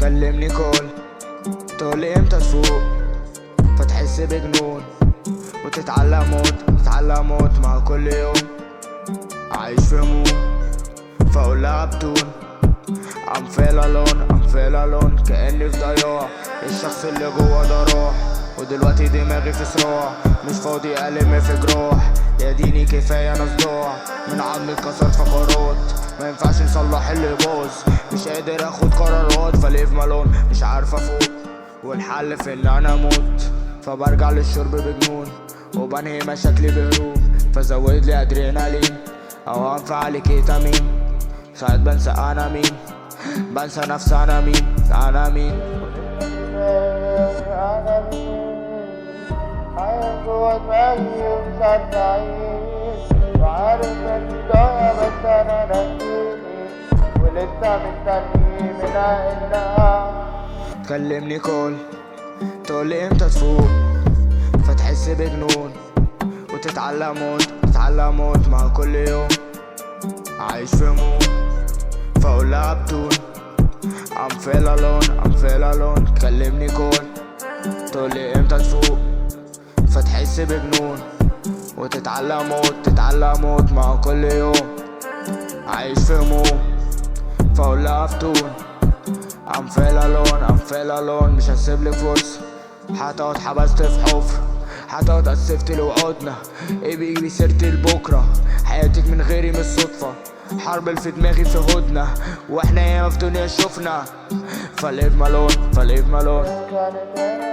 كلمني كل تقولي امتى تفوق، فتحس بجنون وتتعلق موت مع كل يوم عايش في هموم. فاقولها بتون I'm feel alone كأني في ضياع، الشخص اللي جوا ده راح ودلوقتي دماغي في صراع، مش فاضي ألم في جروح، يا ديني كفاية انا صداع من عظمي اتكسر فقرات، ما ينفعش نصلح اللي باظ، مش قادر اخد قرارات فليف مالون مش عارف افوق، والحل في ان انا اموت، فبرجع للشرب بجنون وبنهي مشاكلي بهروب، فزود لي ادرينالين او انفع لي كيتامين، ساعات بنسى انا مين، بنسى نفسي انا مين عايش جوا دماغي ومش عارف اعيش، وعارف اني ضايع بس انا ناسيني، ولسه مستني منها انها تكلمني كل تقولي امتى تفوق، فتحس بجنون وتتعلق موت مع كل يوم عايش في هموم. فاقولها بتون I'm feel alone تكلمني كل تقولي امتى تفوق، فتحس بجنون وتتعلق موت مع كل يوم عايش في هموم. فاقولها بتون I'm feel alone مش هسيبلك فرصة، حتى اتحبست في حفرة، حتى اتأسفت لو عدنا، ايه بيجي سيرتي لبكرة، حياتك من غيري مش صدفة، حرب اللي في دماغي في هدنة، واحنا ياما في دنيا شفنا، فليف مالون كانت هنا.